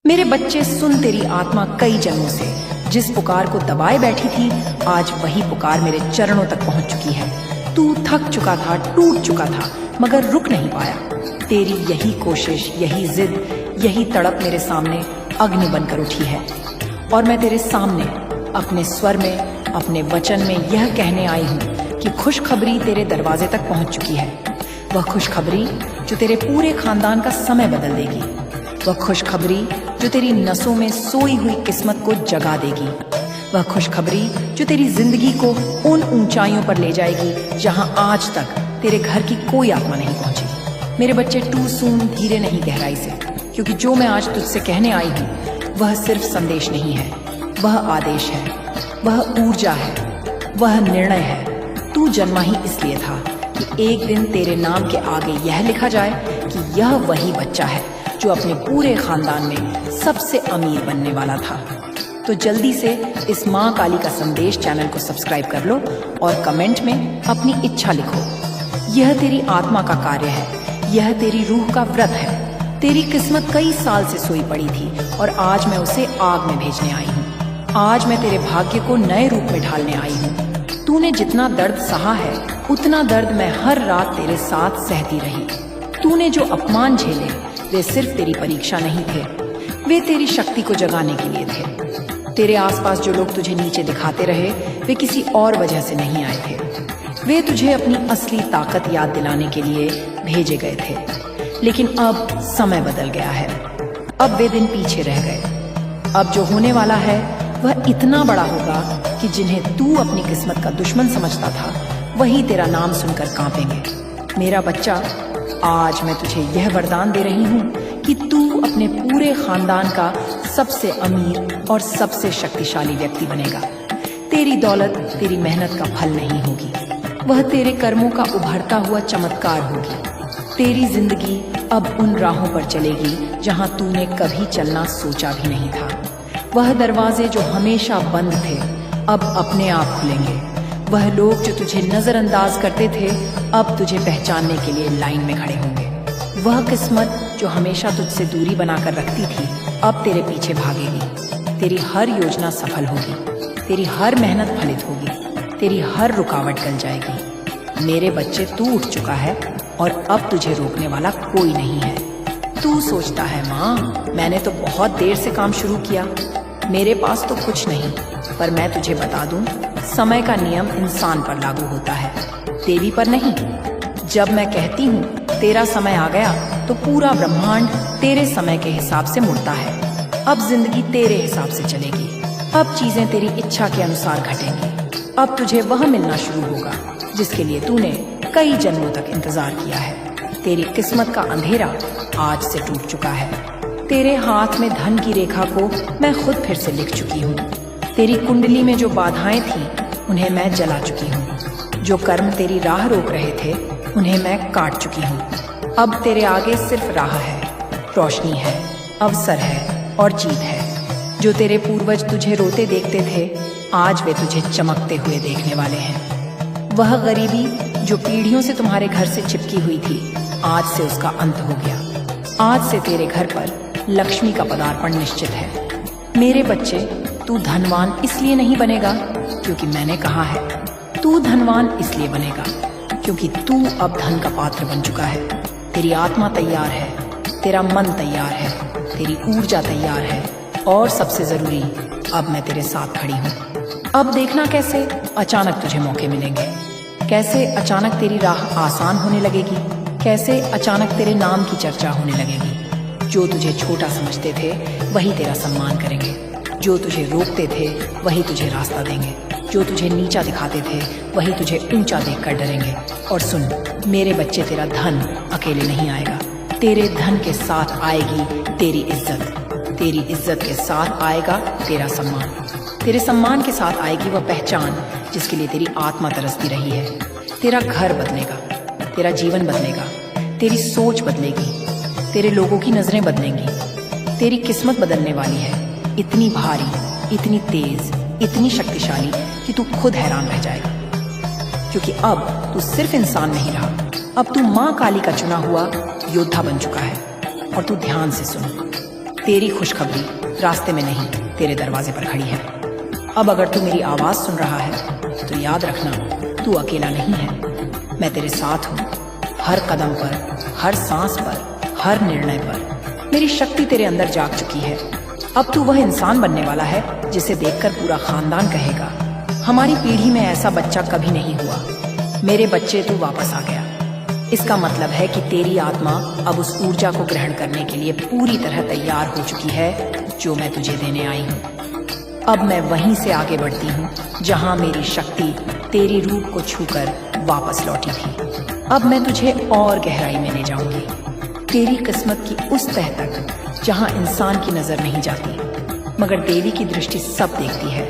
मेरे बच्चे सुन, तेरी आत्मा कई जन्मों से जिस पुकार को दबाए बैठी थी, आज वही पुकार मेरे चरणों तक पहुंच चुकी है। तू थक चुका था, टूट चुका था, मगर रुक नहीं पाया। तेरी यही कोशिश, यही जिद, यही तड़प मेरे सामने अग्नि बनकर उठी है। और मैं तेरे सामने अपने स्वर में, अपने वचन में यह कहने आई हूँ कि खुशखबरी तेरे दरवाजे तक पहुंच चुकी है। वह खुशखबरी जो तेरे पूरे खानदान का समय बदल देगी। वह खुशखबरी जो तेरी नसों में सोई हुई किस्मत को जगा देगी। वह खुशखबरी जो तेरी जिंदगी को उन ऊंचाइयों पर ले जाएगी जहां आज तक तेरे घर की कोई आत्मा नहीं पहुंची। मेरे बच्चे, टू सून, धीरे नहीं, गहराई से, क्योंकि जो मैं आज तुझसे कहने आई हूँ वह सिर्फ संदेश नहीं है, वह आदेश है, वह ऊर्जा है, वह निर्णय है। तू जन्मा ही इसलिए था कि एक दिन तेरे नाम के आगे यह लिखा जाए कि यह वही बच्चा है जो अपने पूरे खानदान में सबसे अमीर बनने वाला था। तो जल्दी से इस माँ काली का संदेश चैनल को सब्सक्राइब कर लो और कमेंट में अपनी इच्छा लिखो। यह तेरी आत्मा का कार्य है, यह तेरी रूह का व्रत है। तेरी किस्मत कई साल से सोई पड़ी थी और आज मैं उसे आग में भेजने आई हूँ। आज मैं तेरे भाग्य को नए रूप में ढालने आई हूँ। तूने जितना दर्द सहा है उतना दर्द मैं हर रात तेरे साथ सहती रही। तूने जो अपमान झेले वे सिर्फ तेरी परीक्षा नहीं थे, वे तेरी शक्ति को जगाने के लिए थे। तेरे आसपास जो लोग तुझे नीचे दिखाते रहे वे किसी और वजह से नहीं आए थे, वे तुझे अपनी असली ताकत याद दिलाने के लिए भेजे गए थे। लेकिन अब समय बदल गया है, अब वे दिन पीछे रह गए। अब जो होने वाला है वह इतना बड़ा होगा कि जिन्हें तू अपनी किस्मत का दुश्मन समझता था वही तेरा नाम सुनकर कांपेंगे। मेरा बच्चा, आज मैं तुझे यह वरदान दे रही हूँ कि तू अपने पूरे खानदान का सबसे अमीर और सबसे शक्तिशाली व्यक्ति बनेगा। तेरी दौलत तेरी मेहनत का फल नहीं होगी, वह तेरे कर्मों का उभरता हुआ चमत्कार होगी। तेरी जिंदगी अब उन राहों पर चलेगी जहां तूने कभी चलना सोचा भी नहीं था। वह दरवाजे जो हमेशा बंद थे अब अपने आप खुलेंगे। वह लोग जो तुझे नजरअंदाज करते थे अब तुझे पहचानने के लिए लाइन में खड़े होंगे। वह किस्मत जो हमेशा तुझसे दूरी बनाकर रखती थी अब तेरे पीछे भागेगी। तेरी हर योजना सफल होगी, तेरी हर मेहनत फलित होगी, तेरी हर रुकावट गल जाएगी। मेरे बच्चे, तू उठ चुका है और अब तुझे रोकने वाला कोई नहीं है। तू सोचता है, माँ मैंने तो बहुत देर से काम शुरू किया, मेरे पास तो कुछ नहीं। पर मैं तुझे बता दूं, समय का नियम इंसान पर लागू होता है, देवी पर नहीं। जब मैं कहती हूँ तेरा समय आ गया तो पूरा ब्रह्मांड तेरे समय के हिसाब से मुड़ता है। अब जिंदगी तेरे हिसाब से चलेगी, अब चीजें तेरी इच्छा के अनुसार घटेंगी। अब तुझे वह मिलना शुरू होगा जिसके लिए तूने कई जन्मों तक इंतजार किया है। तेरी किस्मत का अंधेरा आज से टूट चुका है। तेरे हाथ में धन की रेखा को मैं खुद फिर से लिख चुकी हूँ। तेरी कुंडली में जो बाधाएं थी उन्हें मैं जला चुकी हूँ। जो कर्म तेरी राह रोक रहे थे उन्हें मैं काट चुकी हूँ। अब तेरे आगे सिर्फ राह है, रोशनी है, अवसर है और जीत है। जो तेरे पूर्वज तुझे रोते देखते थे आज वे तुझे चमकते हुए देखने वाले हैं। वह गरीबी जो पीढ़ियों से तुम्हारे घर से चिपकी हुई थी आज से उसका अंत हो गया। आज से तेरे घर पर लक्ष्मी का पदार्पण निश्चित है। मेरे बच्चे, तू धनवान इसलिए नहीं बनेगा क्योंकि मैंने कहा है, तू धनवान इसलिए बनेगा क्योंकि तू अब धन का पात्र बन चुका है। तेरी आत्मा तैयार है, तेरा मन तैयार है, तेरी ऊर्जा तैयार है और सबसे जरूरी, अब मैं तेरे साथ खड़ी हूँ। अब देखना कैसे अचानक तुझे मौके मिलेंगे, कैसे अचानक तेरी राह आसान होने लगेगी, कैसे अचानक तेरे नाम की चर्चा होने लगेगी। जो तुझे छोटा समझते थे वही तेरा सम्मान करेंगे, जो तुझे रोकते थे वही तुझे रास्ता देंगे, जो तुझे नीचा दिखाते थे वही तुझे ऊंचा देखकर डरेंगे। और सुन मेरे बच्चे, तेरा धन अकेले नहीं आएगा, तेरे धन के साथ आएगी तेरी इज्जत, तेरी इज्जत के साथ आएगा तेरा सम्मान, तेरे सम्मान के साथ आएगी वह पहचान जिसके लिए तेरी आत्मा तरसती रही है। तेरा घर बदलेगा, तेरा जीवन बदलेगा, तेरी सोच बदलेगी, तेरे लोगों की नजरें बदलेंगी। तेरी किस्मत बदलने वाली है, इतनी भारी, इतनी तेज, इतनी शक्तिशाली कि तू खुद हैरान रह जाएगा। क्योंकि अब तू सिर्फ इंसान नहीं रहा, अब तू माँ काली का चुना हुआ योद्धा बन चुका है। और तू ध्यान से सुन, तेरी खुशखबरी रास्ते में नहीं, तेरे दरवाजे पर खड़ी है। अब अगर तू मेरी आवाज सुन रहा है तो याद रखना, तू अकेला नहीं है। मैं तेरे साथ हूँ, हर कदम पर, हर सांस पर, हर निर्णय पर। मेरी शक्ति तेरे अंदर जाग चुकी है। अब तू वह इंसान बनने वाला है जिसे देखकर पूरा खानदान कहेगा, हमारी पीढ़ी में ऐसा बच्चा कभी नहीं हुआ। मेरे बच्चे, तू वापस आ गया। इसका मतलब है कि तेरी आत्मा अब उस ऊर्जा को ग्रहण करने के लिए पूरी तरह तैयार हो चुकी है जो मैं तुझे देने आई हूँ। अब मैं वहीं से आगे बढ़ती हूँ जहाँ मेरी शक्ति तेरी रूप को छूकर वापस लौटी थी। अब मैं तुझे और गहराई में ले जाऊंगी, तेरी किस्मत की उस तह तक जहाँ इंसान की नजर नहीं जाती, मगर देवी की दृष्टि सब देखती है।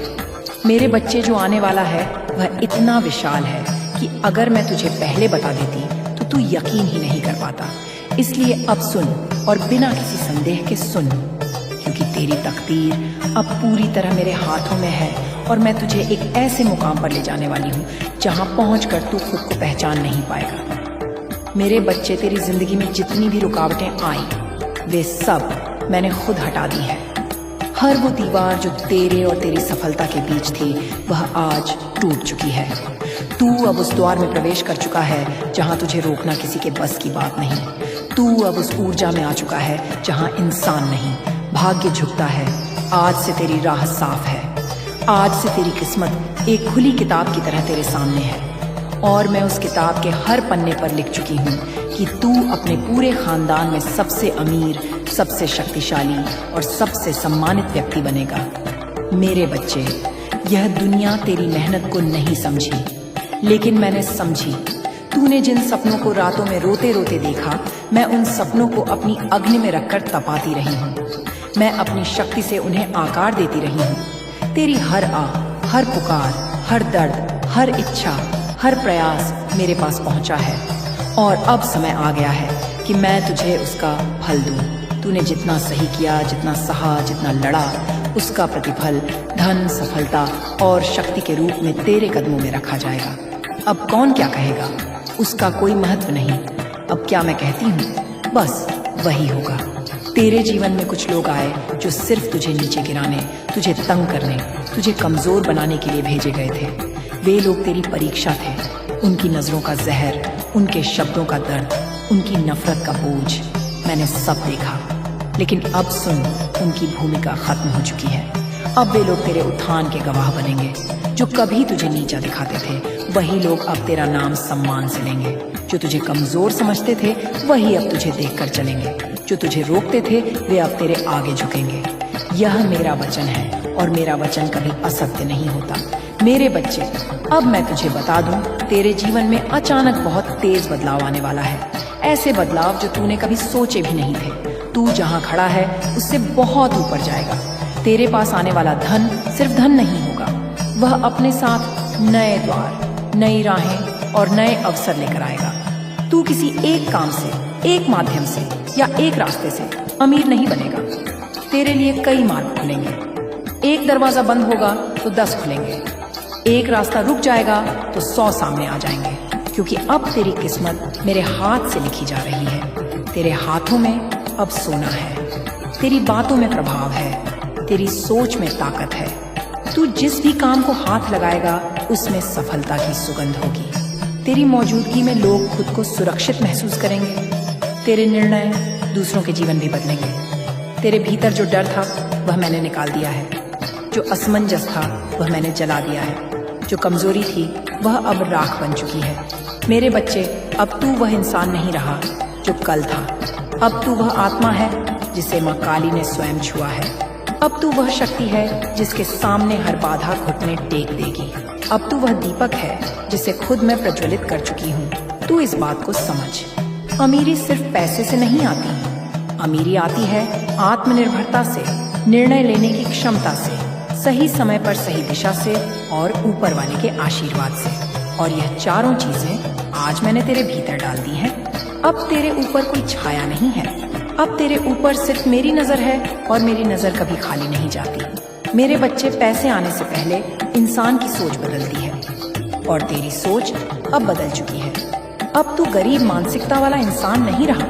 मेरे बच्चे, जो आने वाला है वह इतना विशाल है कि अगर मैं तुझे पहले बता देती तो तू यकीन ही नहीं कर पाता। इसलिए अब सुन, और बिना किसी संदेह के सुन, क्योंकि तेरी तकदीर अब पूरी तरह मेरे हाथों में है और मैं तुझे एक ऐसे मुकाम पर ले जाने वाली हूँ जहाँ पहुँचकर तू खुद को पहचान नहीं पाएगा। मेरे बच्चे, तेरी जिंदगी में जितनी भी रुकावटें आई वे सब मैंने खुद हटा दी है। हर वो दीवार जो तेरे और तेरी सफलता के बीच थी वह आज टूट चुकी है। तू अब उस द्वार में प्रवेश कर चुका है जहां तुझे रोकना किसी के बस की बात नहीं। तू अब उस ऊर्जा में आ चुका है जहां इंसान नहीं, भाग्य झुकता है। आज से तेरी राह साफ है। आज से तेरी किस्मत एक खुली किताब की तरह तेरे सामने है और मैं उस किताब के हर पन्ने पर लिख चुकी हूँ कि तू अपने पूरे खानदान में सबसे अमीर, सबसे शक्तिशाली और सबसे सम्मानित व्यक्ति बनेगा। मेरे बच्चे, यह दुनिया तेरी मेहनत को नहीं समझी, लेकिन मैंने समझी। तूने जिन सपनों को रातों में रोते रोते देखा, मैं उन सपनों को अपनी अग्नि में रखकर तपाती रही हूँ। मैं अपनी शक्ति से उन्हें आकार देती रही हूँ। तेरी हर हर पुकार, हर दर्द, हर इच्छा, हर प्रयास मेरे पास पहुंचा है और अब समय आ गया है कि मैं तुझे उसका फल दूं। तूने जितना सही किया, जितना सहा, जितना लड़ा, उसका प्रतिफल धन, सफलता और शक्ति के रूप में तेरे कदमों में रखा जाएगा। अब कौन क्या कहेगा, उसका कोई महत्व नहीं। अब क्या मैं कहती हूँ, बस वही होगा। तेरे जीवन में कुछ लोग आए जो सिर्फ तुझे नीचे गिराने, तुझे तंग करने, तुझे कमजोर बनाने के लिए भेजे गए थे। वे लोग तेरी परीक्षा थे। उनकी नजरों का जहर, उनके शब्दों का दर्द, उनकी नफरत का बोझ मैंने सब देखा। लेकिन अब सुन, उनकी भूमिका खत्म हो चुकी है। अब वे लोग तेरे उत्थान के गवाह बनेंगे। जो कभी तुझे नीचा दिखाते थे, वही लोग अब तेरा नाम सम्मान से लेंगे। जो तुझे कमजोर समझते थे, वही अब तुझे देखकर चलेंगे। जो तुझे रोकते थे, वे अब तेरे आगे झुकेंगे। यह मेरा वचन है और मेरा वचन कभी असत्य नहीं होता। मेरे बच्चे, अब मैं तुझे बता दूं, तेरे जीवन में अचानक बहुत तेज बदलाव आने वाला है। ऐसे बदलाव जो तूने कभी सोचे भी नहीं थे। तू जहां खड़ा है उससे बहुत ऊपर जाएगा। तेरे पास आने वाला धन सिर्फ धन नहीं होगा, वह अपने साथ नए द्वार, नई राहें और नए अवसर लेकर आएगा। तू किसी एक काम से, एक माध्यम से या एक रास्ते से अमीर नहीं बनेगा। तेरे लिए कई मार्ग खुलेंगे। एक दरवाजा बंद होगा तो 10 खुलेंगे। एक रास्ता रुक जाएगा तो 100 सामने आ जाएंगे, क्योंकि अब तेरी किस्मत मेरे हाथ से लिखी जा रही है। तेरे हाथों में अब सोना है, तेरी बातों में प्रभाव है, तेरी सोच में ताकत है। तू जिस भी काम को हाथ लगाएगा उसमें सफलता की सुगंध होगी। तेरी मौजूदगी में लोग खुद को सुरक्षित महसूस करेंगे। तेरे निर्णय दूसरों के जीवन भी बदलेंगे। तेरे भीतर जो डर था वह मैंने निकाल दिया है। जो असमंजस था वह मैंने जला दिया है। जो कमजोरी थी वह अब राख बन चुकी है। मेरे बच्चे, अब तू वह इंसान नहीं रहा जो कल था। अब तू वह आत्मा है जिसे माँ काली ने स्वयं छुआ है। अब तू वह शक्ति है जिसके सामने हर बाधा घुटने टेक देगी। अब तू वह दीपक है जिसे खुद मैं प्रज्वलित कर चुकी हूँ। तू इस बात को समझ। अमीरी सिर्फ पैसे से नहीं आती। अमीरी आती है आत्मनिर्भरता से, निर्णय लेने की क्षमता से, सही समय पर सही दिशा से और ऊपर वाले के आशीर्वाद से। और यह चारों चीजें आज मैंने तेरे भीतर डाल दी हैं। अब तेरे ऊपर कोई छाया नहीं है। अब तेरे ऊपर सिर्फ मेरी नजर है और मेरी नजर कभी खाली नहीं जाती। मेरे बच्चे, पैसे आने से पहले इंसान की सोच बदलती है और तेरी सोच अब बदल चुकी है। अब तू गरीब मानसिकता वाला इंसान नहीं रहा।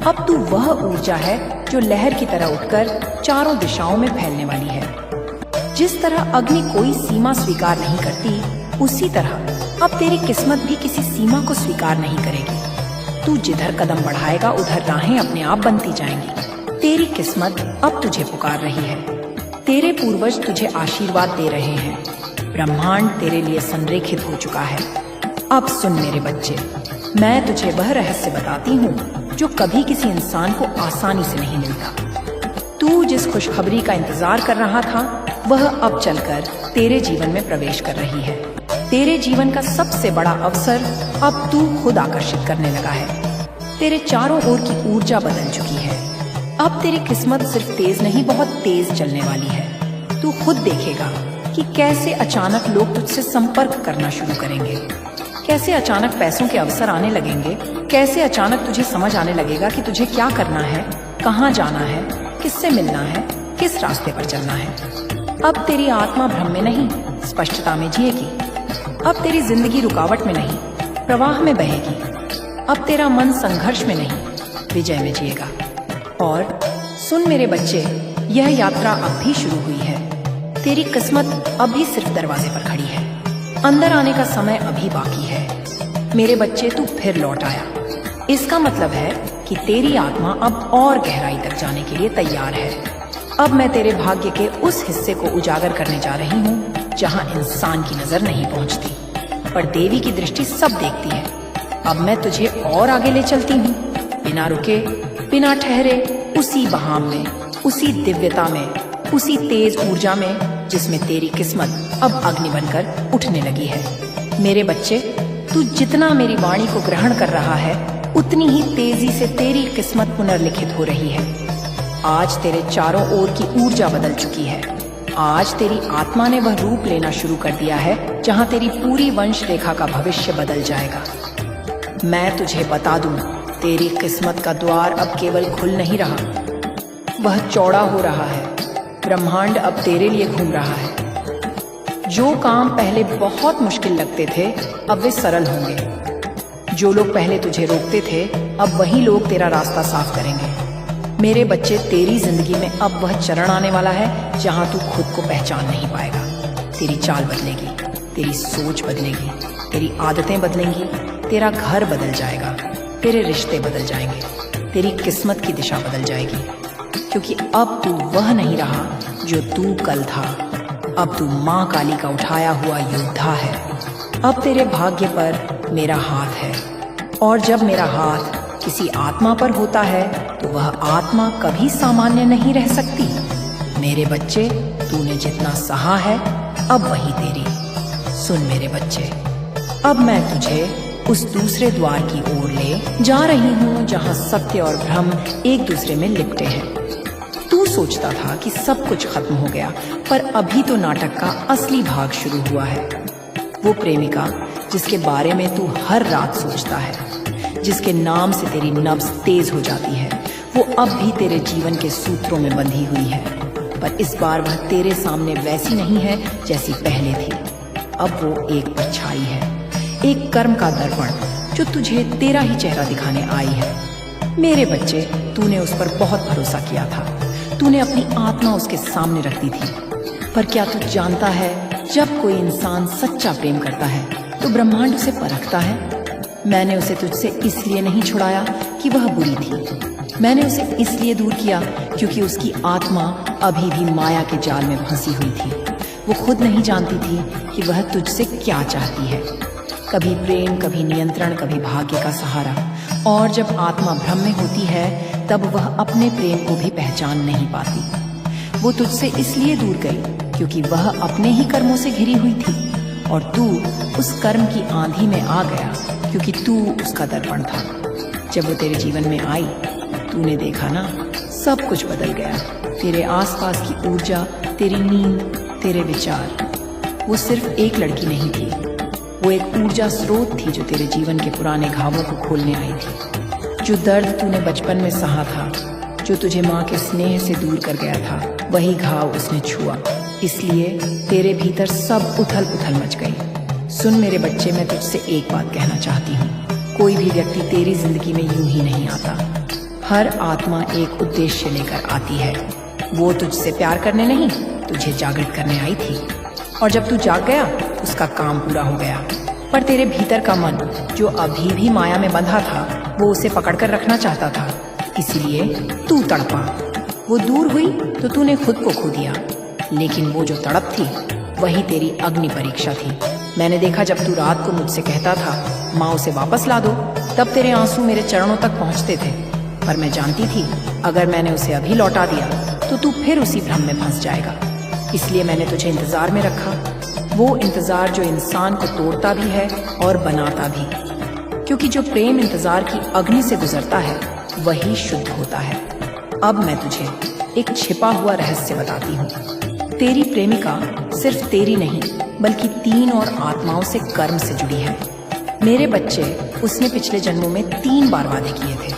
अब तू वह ऊर्जा है जो लहर की तरह उठकर चारों दिशाओं में फैलने वाली है। जिस तरह अग्नि कोई सीमा स्वीकार नहीं करती, उसी तरह अब तेरी किस्मत भी किसी सीमा को स्वीकार नहीं करेगी। तू जिधर कदम बढ़ाएगा उधर राहें अपने आप बनती जाएंगी। तेरी किस्मत अब तुझे पुकार रही है। तेरे पूर्वज तुझे आशीर्वाद दे रहे हैं। ब्रह्मांड तेरे लिए संरेखित हो चुका है। अब सुन मेरे बच्चे, मैं तुझे वह रहस्य बताती हूँ जो कभी किसी इंसान को आसानी से नहीं मिलता। तू जिस खुशखबरी का इंतजार कर रहा था, वह अब चलकर तेरे जीवन में प्रवेश कर रही है। तेरे जीवन का सबसे बड़ा अवसर अब तू खुद आकर्षित करने लगा है। तेरे चारों ओर की ऊर्जा बदल चुकी है। अब तेरी किस्मत सिर्फ तेज नहीं, बहुत तेज चलने वाली है। तू खुद देखेगा कि कैसे अचानक लोग तुझसे संपर्क करना शुरू करेंगे, कैसे अचानक पैसों के अवसर आने लगेंगे, कैसे अचानक तुझे समझ आने लगेगा कि तुझे क्या करना है, कहाँ जाना है, किससे मिलना है, किस रास्ते पर चलना है। अब तेरी आत्मा भ्रम में नहीं, स्पष्टता में जिएगी। अब तेरी जिंदगी रुकावट में नहीं, प्रवाह में बहेगी। अब तेरा मन संघर्ष में नहीं, विजय में जिएगा। और सुन मेरे बच्चे, यह यात्रा अब भी शुरू हुई है। तेरी किस्मत अभी सिर्फ दरवाजे पर खड़ी है। अंदर आने का समय अभी बाकी है। मेरे बच्चे, तू फिर लौट आया। इसका मतलब है कि तेरी आत्मा अब और गहराई तक जाने के लिए तैयार है। अब मैं तेरे भाग्य के उस हिस्से को उजागर करने जा रही हूँ जहाँ इंसान की नजर नहीं पहुँचती, पर देवी की दृष्टि सब देखती है। अब मैं तुझे और आगे ले चलती हूँ, बिना रुके, बिना ठहरे, उसी बहाव में, उसी दिव्यता में, उसी तेज ऊर्जा में जिसमें तेरी किस्मत अब अग्नि बनकर उठने लगी है। मेरे बच्चे, तू जितना मेरी वाणी को ग्रहण कर रहा है, उतनी ही तेजी से तेरी किस्मत पुनर्लिखित हो रही है। आज तेरे चारों ओर की ऊर्जा बदल चुकी है। आज तेरी आत्मा ने वह रूप लेना शुरू कर दिया है जहां तेरी पूरी वंश रेखा का भविष्य बदल जाएगा। मैं तुझे बता दूं, तेरी किस्मत का द्वार अब केवल खुल नहीं रहा, वह चौड़ा हो रहा है। ब्रह्मांड अब तेरे लिए घूम रहा है। जो काम पहले बहुत मुश्किल लगते थे, अब वे सरल होंगे। जो लोग पहले तुझे रोकते थे, अब वही लोग तेरा रास्ता साफ करेंगे। मेरे बच्चे, तेरी जिंदगी में अब वह चरण आने वाला है जहां तू खुद को पहचान नहीं पाएगा। तेरी चाल बदलेगी, तेरी सोच बदलेगी, तेरी आदतें बदलेंगी, तेरा घर बदल जाएगा, तेरे रिश्ते बदल जाएंगे, तेरी किस्मत की दिशा बदल जाएगी। क्योंकि अब तू वह नहीं रहा जो तू कल था। अब तू माँ काली का उठाया हुआ योद्धा है। अब तेरे भाग्य पर मेरा हाथ है, और जब मेरा हाथ किसी आत्मा पर होता है तो वह आत्मा कभी सामान्य नहीं रह सकती। मेरे बच्चे, तूने जितना सहा है, अब वही तेरी। सुन मेरे बच्चे, अब मैं तुझे उस दूसरे द्वार की ओर ले जा रही हूँ जहाँ सत्य और भ्रम एक दूसरे में लिपटे हैं। तू सोचता था कि सब कुछ खत्म हो गया, पर अभी तो नाटक का असली भाग शुरू हुआ है। वो प्रेमिका जिसके बारे में तू हर रात सोचता है, जिसके नाम से तेरी नब्ज तेज हो जाती है, वो अब भी तेरे जीवन के सूत्रों में बंधी हुई है। पर इस बार वह तेरे सामने वैसी नहीं है जैसी पहले थी। अब वो एक परछाई है, एक कर्म का दर्पण जो तुझे तेरा ही चेहरा दिखाने आई है। मेरे बच्चे, तूने उस पर बहुत भरोसा किया था। तूने अपनी आत्मा उसके सामने रख दी थी। पर क्या तू जानता है, जब कोई इंसान सच्चा प्रेम करता है तो ब्रह्मांड उसे परखता है। मैंने उसे तुझसे इसलिए नहीं छुड़ाया कि वह बुरी थी। मैंने उसे इसलिए दूर किया क्योंकि उसकी आत्मा अभी भी माया के जाल में फंसी हुई थी। वो खुद नहीं जानती थी कि वह तुझसे क्या चाहती है। कभी प्रेम, कभी नियंत्रण, कभी भाग्य का सहारा। और जब आत्मा भ्रम में होती है, तब वह अपने प्रेम को भी पहचान नहीं पाती। वो तुझसे इसलिए दूर गई क्योंकि वह अपने ही कर्मों से घिरी हुई थी, और तू उस कर्म की आंधी में आ गया क्योंकि तू उसका दर्पण था। जब वो तेरे जीवन में आई, तूने देखा ना, सब कुछ बदल गया। तेरे आसपास की ऊर्जा, तेरी नींद, तेरे विचार। वो सिर्फ एक लड़की नहीं थी, वो एक ऊर्जा स्रोत थी जो तेरे जीवन के पुराने घावों को खोलने आई थी। जो दर्द तूने बचपन में सहा था, जो तुझे माँ के स्नेह से दूर कर गया था, वही घाव उसने छुआ। इसलिए तेरे भीतर सब उथल पुथल मच गई। सुन मेरे बच्चे, मैं तुझसे एक बात कहना चाहती हूँ। कोई भी व्यक्ति तेरी जिंदगी में यूं ही नहीं आता। हर आत्मा एक उद्देश्य लेकर आती है। वो तुझसे प्यार करने नहीं, तुझे जागृत करने आई थी। और जब तू जाग गया, उसका काम पूरा हो गया। पर तेरे भीतर का मन, जो अभी भी माया में बंधा था, वो उसे पकड़कर रखना चाहता था। इसीलिए तू तड़पा। वो दूर हुई तो तूने खुद को खो दिया। लेकिन वो जो तड़प थी, वही तेरी अग्नि परीक्षा थी। मैंने देखा जब तू रात को मुझसे कहता था, माँ उसे वापस ला दो, तब तेरे आंसू मेरे चरणों तक पहुँचते थे। पर मैं जानती थी, अगर मैंने उसे अभी लौटा दिया तो तू फिर उसी भ्रम में फंस जाएगा। इसलिए मैंने तुझे इंतजार में रखा, वो इंतजार जो इंसान को तोड़ता भी है और बनाता भी। क्योंकि जो प्रेम इंतजार की अग्नि से गुजरता है, वही शुद्ध होता है। अब मैं तुझे एक छिपा हुआ रहस्य बताती हूँ। तेरी प्रेमिका सिर्फ तेरी नहीं, बल्कि 3 और आत्माओं से कर्म से जुड़ी है। मेरे बच्चे, उसने पिछले जन्मों में 3 बार वादे किए थे,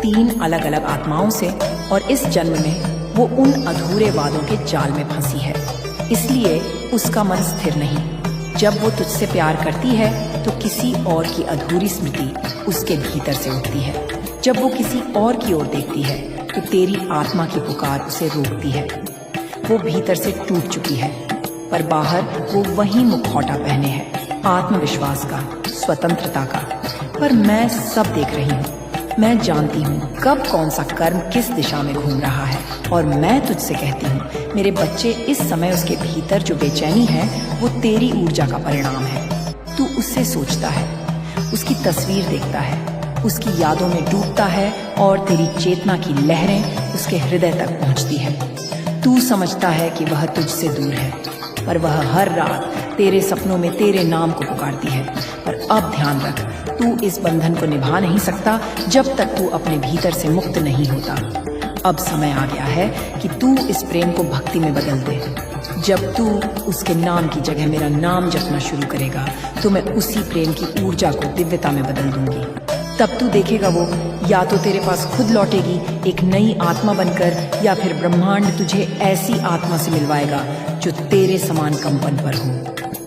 3 अलग अलग आत्माओं से। और इस जन्म में वो उन अधूरे वादों के जाल में फंसी है। इसलिए उसका मन स्थिर नहीं। जब वो तुझसे प्यार करती है तो किसी और की अधूरी स्मृति उसके भीतर से उठती है। जब वो किसी और की ओर देखती है तो तेरी आत्मा की पुकार उसे रोकती है। वो भीतर से टूट चुकी है, पर बाहर वो वही मुखौटा पहने है, आत्मविश्वास का, स्वतंत्रता का। पर मैं सब देख रही हूँ। मैं जानती हूँ कब कौन सा कर्म किस दिशा में घूम रहा है। और मैं तुझसे कहती हूँ, मेरे बच्चे, इस समय उसके भीतर जो बेचैनी है, वो तेरी ऊर्जा का परिणाम है। तू उससे सोचता है, उसकी तस्वीर देखता है, उसकी यादों में डूबता है और तेरी चेतना की लहरें उसके हृदय तक पहुँचती है। तू समझता है कि वह तुझसे दूर है, पर वह हर रात तेरे सपनों में तेरे नाम को पुकारती है। पर अब ध्यान रख, तू इस बंधन को निभा नहीं सकता जब तक तू अपने भीतर से मुक्त नहीं होता। अब समय आ गया है कि तू इस प्रेम को भक्ति में बदल दे। जब तू उसके नाम की जगह मेरा नाम जपना शुरू करेगा, तो मैं उसी प्रेम की ऊर्जा को दिव्यता में बदल दूंगी। तब तू देखेगा, वो या तो तेरे पास खुद लौटेगी एक नई आत्मा बनकर, या फिर ब्रह्मांड तुझे ऐसी आत्मा से मिलवाएगा जो तेरे समान कंपन पर हो।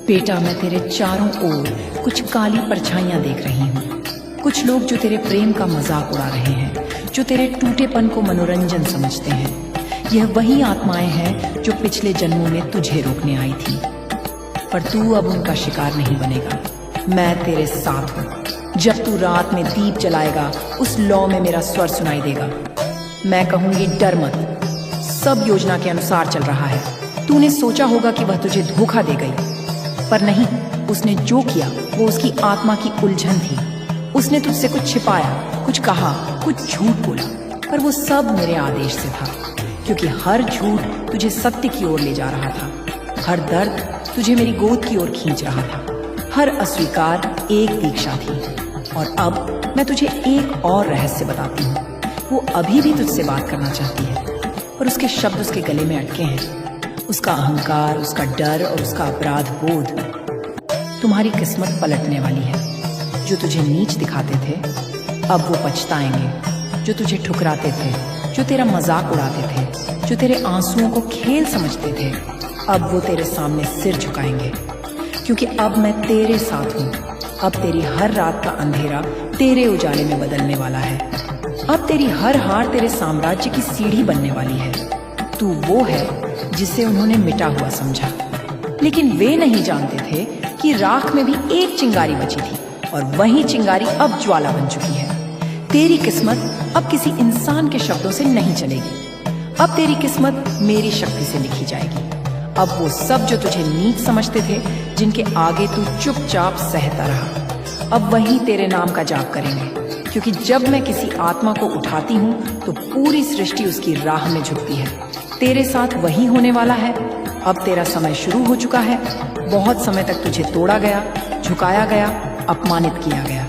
बेटा, मैं तेरे चारों ओर कुछ काली परछाइयां देख रही हूँ। कुछ लोग जो तेरे प्रेम का मजाक उड़ा रहे हैं, जो तेरे टूटेपन को मनोरंजन समझते हैं। यह वही आत्माएं हैं जो पिछले जन्मों में तुझे रोकने आई थी। पर तू अब उनका शिकार नहीं बनेगा। मैं तेरे साथ हूँ। जब तू रात में दीप जलाएगा, उस लौ में मेरा स्वर सुनाई देगा। मैं कहूंगी, डर मत, सब योजना के अनुसार चल रहा है। तूने सोचा होगा कि वह तुझे धोखा दे गई, पर नहीं। उसने जो किया वो उसकी आत्मा की उलझन थी। उसने तुझसे कुछ छिपाया, कुछ कहा, कुछ झूठ बोला, पर वो सब मेरे आदेश से था। क्योंकि हर झूठ तुझे सत्य की ओर ले जा रहा था, हर दर्द तुझे मेरी गोद की ओर खींच रहा था, हर अस्वीकार एक दीक्षा थी। और अब मैं तुझे एक और रहस्य बताती हूँ। वो अभी भी तुझसे बात करना चाहती है, पर उसके शब्द उसके गले में अटके हैं। उसका अहंकार, उसका डर और उसका अपराध बोध। तुम्हारी किस्मत पलटने वाली है। जो तुझे नीच दिखाते थे, अब वो पछताएंगे। जो तुझे ठुकराते थे, जो तेरा मजाक उड़ाते थे, जो तेरे आंसुओं को खेल समझते थे, अब वो तेरे सामने सिर झुकाएंगे। क्योंकि अब मैं तेरे साथ हूँ। अब तेरी हर रात का अंधेरा तेरे उजाले में बदलने वाला है। अब तेरी हर हार तेरे साम्राज्य की सीढ़ी बनने वाली है। तू वो है जिसे उन्होंने मिटा हुआ समझा, लेकिन वे नहीं जानते थे कि राख में भी एक चिंगारी बची थी, और वही चिंगारी अब ज्वाला बन चुकी है। तेरी किस्मत अब किसी इंसान के शब्दों से नहीं चलेगी। अब तेरी किस्मत मेरी शक्ति से लिखी जाएगी। अब वो सब जो तुझे नीच समझते थे, जिनके आगे तू चुपचाप सहता रहा, अब वही तेरे नाम का जाप करेंगे। क्योंकि जब मैं किसी आत्मा को उठाती हूँ तो पूरी सृष्टि उसकी राह में झुकती है। तेरे साथ वही होने वाला है। अब तेरा समय शुरू हो चुका है। बहुत समय तक तुझे तोड़ा गया, झुकाया गया, अपमानित किया गया।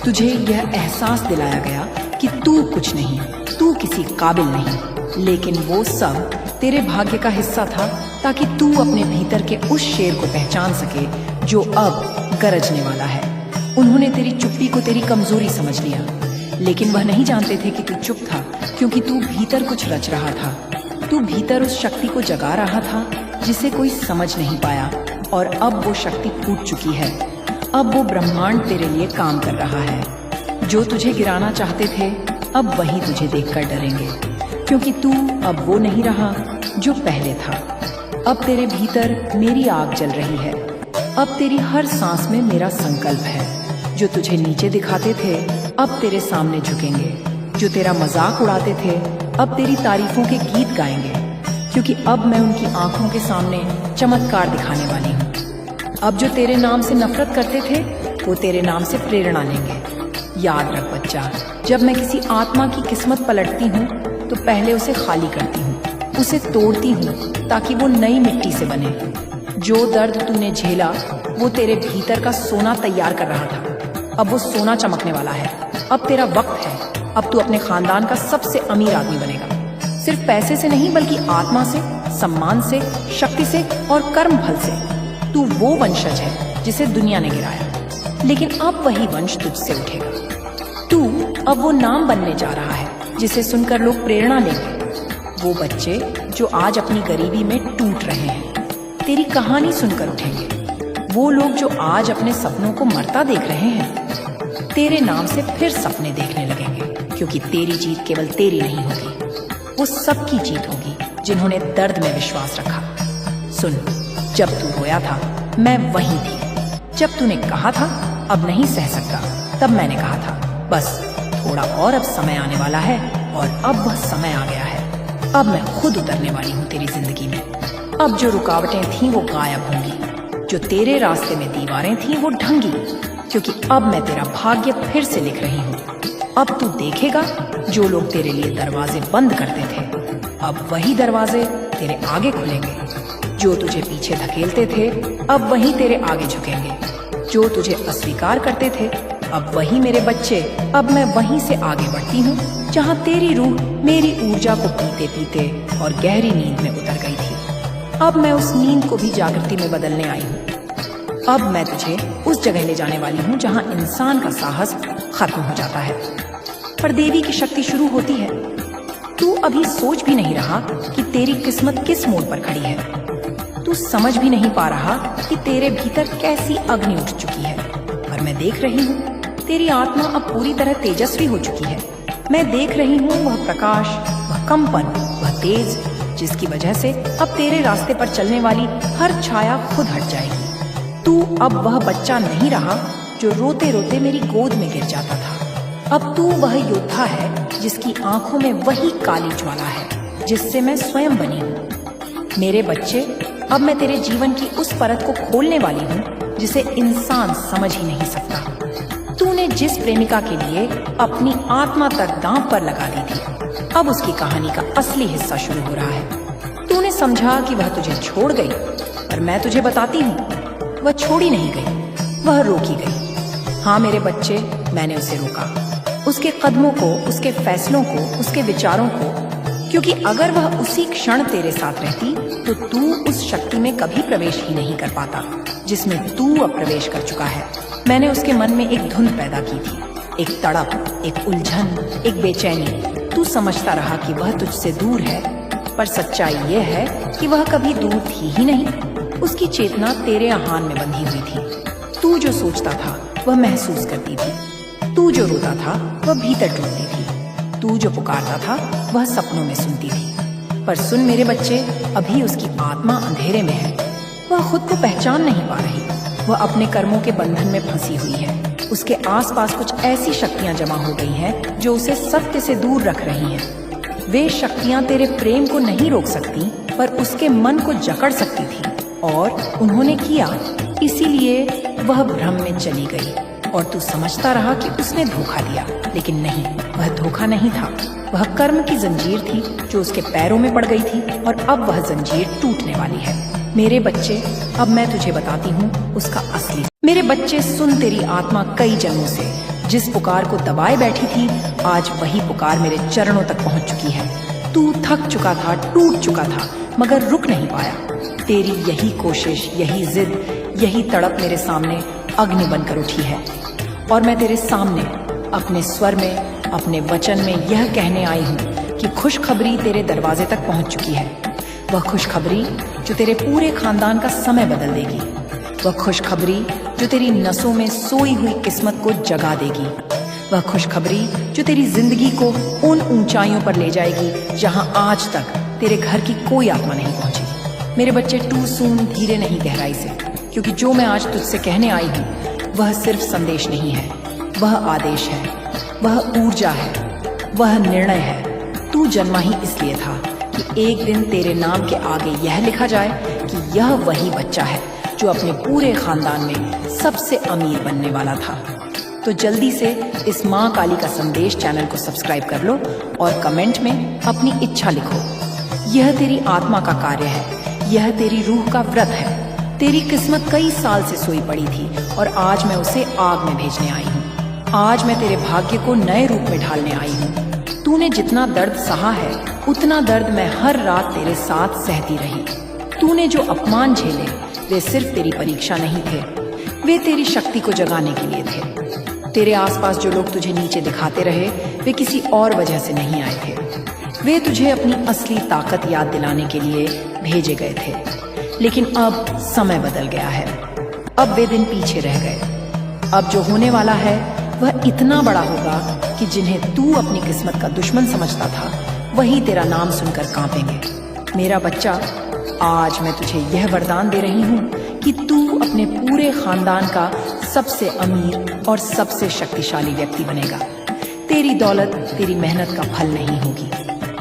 तुझे यह एहसास दिलाया गया कि तू कुछ नहीं, तू किसी काबिल नहीं। लेकिन वो सब तेरे भाग्य का हिस्सा था, ताकि तू अपने भीतर के उस शेर को पहचान सके जो अब गरजने वाला है। उन्होंने तेरी चुप्पी को तेरी कमजोरी समझ लिया, लेकिन वह नहीं जानते थे कि तू चुप था, क्योंकि तू भीतर कुछ रच रहा था। तू भीतर उस शक्ति को जगा रहा था जिसे कोई समझ नहीं पाया, और अब वो शक्ति फूट चुकी है। अब वो ब्रह्मांड तेरे लिए काम कर रहा है। जो तुझे गिराना चाहते थे, अब वही तुझे देखकर डरेंगे, क्योंकि तू अब वो नहीं रहा जो पहले था। अब तेरे भीतर मेरी आग जल रही है। अब तेरी हर सांस में मेरा संकल्प है। जो तुझे नीचे दिखाते थे अब तेरे सामने झुकेंगे। जो तेरा मजाक उड़ाते थे अब तेरी तारीफों के गीत गाएंगे, क्योंकि अब मैं उनकी आंखों के सामने चमत्कार दिखाने वाली हूँ। अब जो तेरे नाम से नफरत करते थे वो तेरे नाम से प्रेरणा लेंगे। याद रख बच्चा, जब मैं किसी आत्मा की किस्मत पलटती हूँ तो पहले उसे खाली करती हूँ, उसे तोड़ती हूँ ताकि वो नई मिट्टी से बने। जो दर्द तूने झेला वो तेरे भीतर का सोना तैयार कर रहा था। अब वो सोना चमकने वाला है। अब तेरा वक्त है। अब तू अपने खानदान का सबसे अमीर आदमी बनेगा, सिर्फ पैसे से नहीं बल्कि आत्मा से, सम्मान से, शक्ति से और कर्म फल से। तू वो वंशज है जिसे दुनिया ने गिराया, लेकिन अब वही वंश तुझसे उठेगा। तू अब वो नाम बनने जा रहा है जिसे सुनकर लोग प्रेरणा लेंगे। वो बच्चे जो आज अपनी गरीबी में टूट रहे हैं तेरी कहानी सुनकर उठेंगे। वो लोग जो आज अपने सपनों को मरता देख रहे हैं तेरे नाम से फिर सपने देखने लगेंगे, क्योंकि तेरी जीत केवल तेरी नहीं होगी, वो सबकी जीत होगी जिन्होंने दर्द में विश्वास रखा। सुन, जब तू रोया था मैं वहीं थी। जब तूने कहा था अब नहीं सह सकता, तब मैंने कहा था बस थोड़ा और, अब समय आने वाला है और अब वह समय आ गया है। अब मैं खुद उतरने वाली हूँ तेरी जिंदगी में। अब जो रुकावटें थीं वो गायब होंगी, जो तेरे रास्ते में दीवारें थीं वो ढंगी, क्योंकि अब मैं तेरा भाग्य फिर से लिख रही हूँ। अब तू देखेगा जो लोग तेरे लिए दरवाजे बंद करते थे अब वही दरवाजे तेरे आगे खुलेंगे। जो तुझे पीछे धकेलते थे अब वही तेरे आगे झुकेंगे। जो तुझे अस्वीकार करते थे अब वही मेरे बच्चे। अब मैं वहीं से आगे बढ़ती हूँ जहाँ तेरी रूह मेरी ऊर्जा को पीते पीते और गहरी नींद में उतर गई थी। अब मैं उस नींद को भी जागृति में बदलने आई हूँ। अब मैं तुझे उस जगह ले जाने वाली हूँ जहाँ इंसान का साहस खत्म हो जाता है पर देवी की शक्ति शुरू होती है। तू अभी सोच भी नहीं रहा कि तेरी किस्मत किस मोड़ पर खड़ी है। तू समझ भी नहीं पा रहा कि तेरे भीतर कैसी अग्नि उठ चुकी है। पर मैं देख रही हूँ तेरी आत्मा अब पूरी तरह तेजस्वी हो चुकी है। मैं देख रही हूँ वह प्रकाश, वह कंपन, वह तेज, जिसकी वजह से अब तेरे रास्ते पर चलने वाली हर छाया खुद हट जाएगी। तू अब वह बच्चा नहीं रहा जो रोते रोते मेरी गोद में गिर जाता था। अब तू वह योद्धा है जिसकी आंखों में वही काली ज्वाला है जिससे मैं स्वयं बनी हूँ। मेरे बच्चे, अब मैं तेरे जीवन की उस परत को खोलने वाली हूँ जिसे इंसान समझ ही नहीं सकता। तूने जिस प्रेमिका के लिए अपनी आत्मा तक दांव पर लगा दी थी, अब उसकी कहानी का असली हिस्सा शुरू हो रहा है। तूने समझा कि वह तुझे छोड़ गई, पर मैं तुझे बताती हूँ वह छोड़ी नहीं गई, वह रोकी गई। हाँ मेरे बच्चे, मैंने उसे रोका, उसके कदमों को, उसके फैसलों को, उसके विचारों को, क्योंकि अगर वह उसी क्षण तेरे साथ रहती तो तू उस शक्ति में कभी प्रवेश ही नहीं कर पाता जिसमें तू अब प्रवेश कर चुका है। मैंने उसके मन में एक धुन पैदा की थी, एक तड़प, एक उलझन, एक बेचैनी। तू समझता रहा कि वह तुझसे दूर है, पर सच्चाई यह है कि वह कभी दूर थी ही नहीं। उसकी चेतना तेरे आहान में बंधी हुई थी। तू जो सोचता था वह महसूस करती थी, तू जो रोता था वह भीतर टूटती थी, तू जो पुकारता था वह सपनों में सुनती थी। पर सुन मेरे बच्चे, अभी उसकी आत्मा अंधेरे में है। वह खुद को पहचान नहीं पा रही। वह अपने कर्मों के बंधन में फंसी हुई है। उसके आसपास कुछ ऐसी शक्तियां जमा हो गई हैं जो उसे सत्य से दूर रख रही हैं। वे शक्तियां तेरे प्रेम को नहीं रोक सकती, पर उसके मन को जकड़ सकती थी, और उन्होंने किया। इसीलिए वह भ्रम में चली गई और तू समझता रहा कि उसने धोखा दिया, लेकिन नहीं, वह धोखा नहीं था। वह कर्म की जंजीर थी जो उसके पैरों में पड़ गई थी, और अब वह जंजीर टूटने वाली है। मेरे बच्चे, अब मैं तुझे बताती हूँ उसका असली। मेरे बच्चे सुन, तेरी आत्मा कई जन्मों से जिस पुकार को दबाए बैठी थी, आज वही पुकार मेरे चरणों तक पहुँच चुकी है। तू थक चुका था, टूट चुका था, मगर रुक नहीं पाया। तेरी यही कोशिश, यही जिद, यही तड़प मेरे सामने अग्नि बनकर उठी है, और मैं तेरे सामने अपने स्वर में, अपने वचन में यह कहने आई हूँ कि खुशखबरी तेरे दरवाजे तक पहुँच चुकी है। वह खुशखबरी जो तेरे पूरे खानदान का समय बदल देगी। वह खुशखबरी जो तेरी नसों में सोई हुई किस्मत को जगा देगी। वह खुशखबरी जो तेरी जिंदगी को उन ऊंचाइयों पर ले जाएगी जहां आज तक तेरे घर की कोई आत्मा नहीं पहुंची। मेरे बच्चे, टू सून धीरे नहीं गहराई से, क्योंकि जो मैं आज तुझसे कहने आई हूँ वह सिर्फ संदेश नहीं है, वह आदेश है, वह ऊर्जा है, वह निर्णय है। तू जन्मा ही इसलिए था कि एक दिन तेरे नाम के आगे यह लिखा जाए कि यह वही बच्चा है जो अपने पूरे खानदान में सबसे अमीर बनने वाला था। तो जल्दी से इस माँ काली का संदेश चैनल को सब्सक्राइब कर लो और कमेंट में अपनी इच्छा लिखो। यह तेरी आत्मा का कार्य है, यह तेरी रूह का व्रत है। तेरी किस्मत कई साल से सोई पड़ी थी और आज मैं उसे आग में भेजने आई हूँ। आज मैं तेरे भाग्य को नए रूप में ढालने आई हूँ। तूने जितना दर्द सहा है उतना दर्द मैं हर रात तेरे साथ सहती रही। तूने जो अपमान झेले वे सिर्फ तेरी परीक्षा नहीं थे, वे तेरी शक्ति को जगाने के लिए थे। तेरे आसपास जो लोग तुझे नीचे दिखाते रहे वे किसी और वजह से नहीं आए थे, वे तुझे अपनी असली ताकत याद दिलाने के लिए भेजे गए थे। लेकिन अब समय बदल गया है, अब वे दिन पीछे रह गए। अब जो होने वाला है वह इतना बड़ा होगा कि जिन्हें तू अपनी किस्मत का दुश्मन समझता था वही तेरा नाम सुनकर कांपेंगे। मेरा बच्चा, आज मैं तुझे यह वरदान दे रही हूँ कि तू अपने पूरे खानदान का सबसे अमीर और सबसे शक्तिशाली व्यक्ति बनेगा। तेरी दौलत तेरी मेहनत का फल नहीं होगी,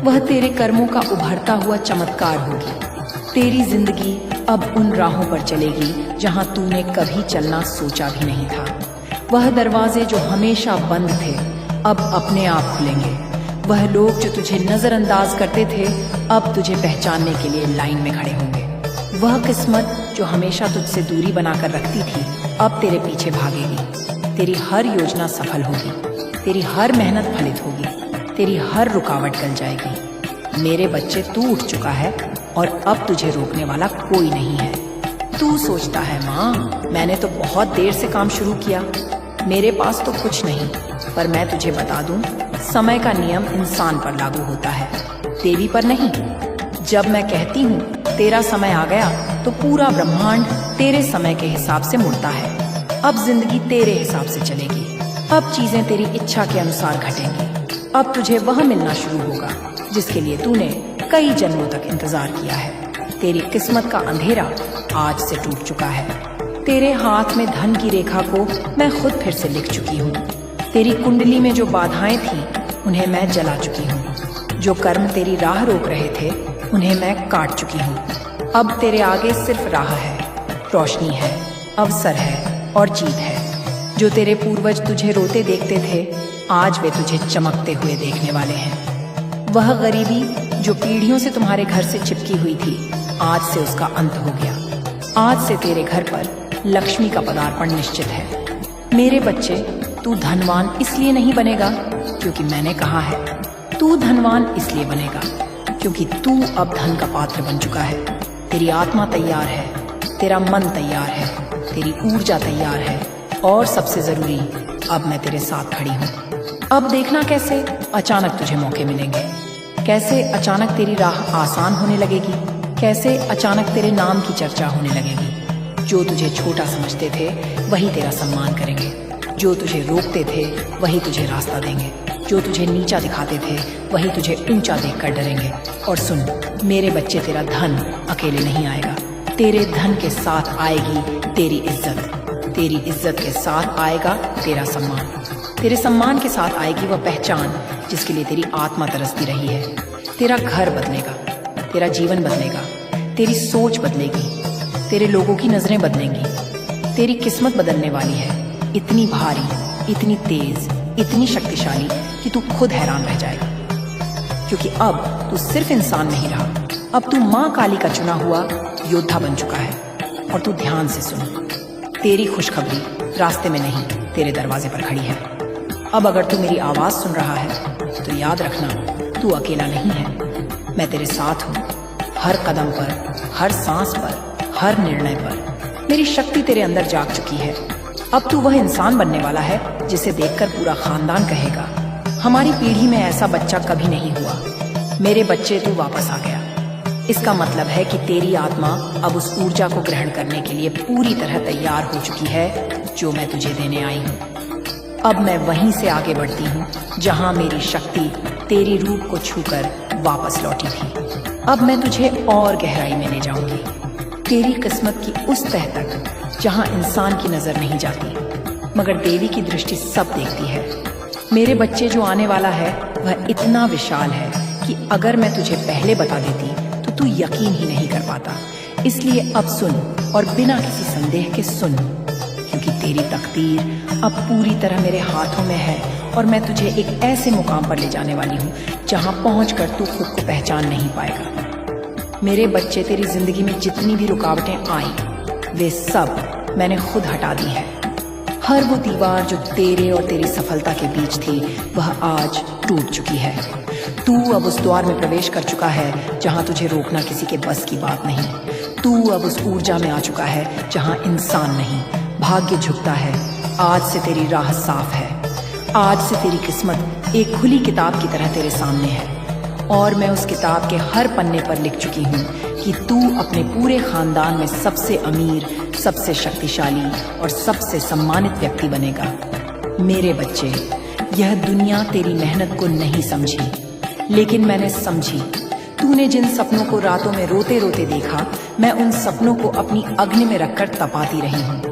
वह तेरे कर्मों का उभरता हुआ चमत्कार होगी। तेरी जिंदगी अब उन राहों पर चलेगी जहां तूने कभी चलना सोचा भी नहीं था। वह दरवाजे जो हमेशा बंद थे अब अपने आप खुलेंगे। वह लोग जो तुझे नजरअंदाज करते थे अब तुझे पहचानने के लिए लाइन में खड़े होंगे। वह किस्मत जो हमेशा तुझसे दूरी बनाकर रखती थी अब तेरे पीछे भागेगी। तेरी हर योजना सफल होगी, तेरी हर मेहनत फलित होगी, तेरी हर रुकावट गल जाएगी। मेरे बच्चे, तू उठ चुका है और अब तुझे रोकने वाला कोई नहीं है। तू सोचता है, माँ मैंने तो बहुत देर से काम शुरू किया, मेरे पास तो कुछ नहीं। पर मैं तुझे बता दूं, समय का नियम इंसान पर लागू होता है, देवी पर नहीं। जब मैं कहती हूँ तेरा समय आ गया तो पूरा ब्रह्मांड तेरे समय के हिसाब से मुड़ता है। अब जिंदगी तेरे हिसाब से चलेगी, अब चीजें तेरी इच्छा के अनुसार घटेंगी। अब तुझे वह मिलना शुरू होगा जिसके लिए तूने कई जन्मों तक इंतजार किया है। तेरी किस्मत का अंधेरा आज से टूट चुका है। तेरे हाथ में धन की रेखा को मैं खुद फिर से लिख चुकी हूँ। तेरी कुंडली में जो बाधाएं थी उन्हें मैं जला चुकी हूँ। जो कर्म तेरी राह रोक रहे थे उन्हें मैं काट चुकी हूँ। अब तेरे आगे सिर्फ राह है, रोशनी है, अवसर है और जीत है। जो तेरे पूर्वज तुझे रोते देखते थे आज वे तुझे चमकते हुए देखने वाले हैं। वह गरीबी जो पीढ़ियों से तुम्हारे घर से चिपकी हुई थी आज से उसका अंत हो गया। आज से तेरे घर पर लक्ष्मी का पदार्पण निश्चित है। मेरे बच्चे, तू धनवान इसलिए नहीं बनेगा क्योंकि मैंने कहा है, तू धनवान इसलिए बनेगा क्योंकि तू अब धन का पात्र बन चुका है। तेरी आत्मा तैयार है, तेरा मन तैयार है, तेरी ऊर्जा तैयार है और सबसे जरूरी, अब मैं तेरे साथ खड़ी हूँ। अब देखना कैसे अचानक तुझे मौके मिलेंगे, कैसे अचानक तेरी राह आसान होने लगेगी, कैसे अचानक तेरे नाम की चर्चा होने लगेगी। जो तुझे छोटा समझते थे वही तेरा सम्मान करेंगे, जो तुझे रोकते थे वही तुझे रास्ता देंगे, जो तुझे नीचा दिखाते थे वही तुझे ऊंचा देखकर डरेंगे। और सुन मेरे बच्चे, तेरा धन अकेले नहीं आएगा, तेरे धन के साथ आएगी तेरी इज्जत, तेरी इज्जत के साथ आएगा तेरा सम्मान, तेरे सम्मान के साथ आएगी वह पहचान जिसके लिए तेरी आत्मा तरसती रही है। तेरा घर बदलेगा, तेरा जीवन बदलेगा, तेरी सोच बदलेगी, तेरे लोगों की नजरें बदलेंगी। तेरी किस्मत बदलने वाली है, इतनी भारी, इतनी तेज, इतनी शक्तिशाली कि तू खुद हैरान रह जाएगा। क्योंकि अब तू सिर्फ इंसान नहीं रहा, अब तू माँ काली का चुना हुआ योद्धा बन चुका है। और तू ध्यान से सुन, तेरी खुशखबरी रास्ते में नहीं तेरे दरवाजे पर खड़ी है। अब अगर तू मेरी आवाज सुन रहा है तो याद रखना, तू अकेला नहीं है, मैं तेरे साथ हूँ। हर कदम पर, हर सांस पर, हर निर्णय पर मेरी शक्ति तेरे अंदर जाग चुकी है। अब तू वह इंसान बनने वाला है जिसे देखकर पूरा खानदान कहेगा, हमारी पीढ़ी में ऐसा बच्चा कभी नहीं हुआ। मेरे बच्चे, तू वापस आ गया। इसका मतलब है कि तेरी आत्मा अब उस ऊर्जा को ग्रहण करने के लिए पूरी तरह तैयार हो चुकी है जो मैं तुझे देने आई हूँ। अब मैं वहीं से आगे बढ़ती हूँ जहाँ मेरी शक्ति तेरी रूप को छूकर वापस लौटी थी। अब मैं तुझे और गहराई में ले जाऊंगी, तेरी किस्मत की उस तह तक जहाँ इंसान की नजर नहीं जाती, मगर देवी की दृष्टि सब देखती है। मेरे बच्चे, जो आने वाला है वह इतना विशाल है कि अगर मैं तुझे पहले बता देती तो तू यकीन ही नहीं कर पाता। इसलिए अब सुन, और बिना किसी संदेह के सुन, क्योंकि तेरी तकदीर अब पूरी तरह मेरे हाथों में है और मैं तुझे एक ऐसे मुकाम पर ले जाने वाली हूँ जहाँ पहुँचकर तू खुद को पहचान नहीं पाएगा। मेरे बच्चे, तेरी जिंदगी में जितनी भी रुकावटें आई वे सब मैंने खुद हटा दी है। हर वो दीवार जो तेरे और तेरी सफलता के बीच थी वह आज टूट चुकी है। तू अब उस द्वार में प्रवेश कर चुका है जहां तुझे रोकना किसी के बस की बात नहीं। तू अब उस ऊर्जा में आ चुका है जहां इंसान नहीं, भाग्य झुकता है। आज से तेरी राह साफ है। आज से तेरी किस्मत एक खुली किताब की तरह तेरे सामने है और मैं उस किताब के हर पन्ने पर लिख चुकी हूँ कि तू अपने पूरे खानदान में सबसे अमीर, सबसे शक्तिशाली और सबसे सम्मानित व्यक्ति बनेगा। मेरे बच्चे, यह दुनिया तेरी मेहनत को नहीं समझी, लेकिन मैंने समझी। तूने जिन सपनों को रातों में रोते रोते देखा, मैं उन सपनों को अपनी अग्नि में रखकर तपाती रही हूँ।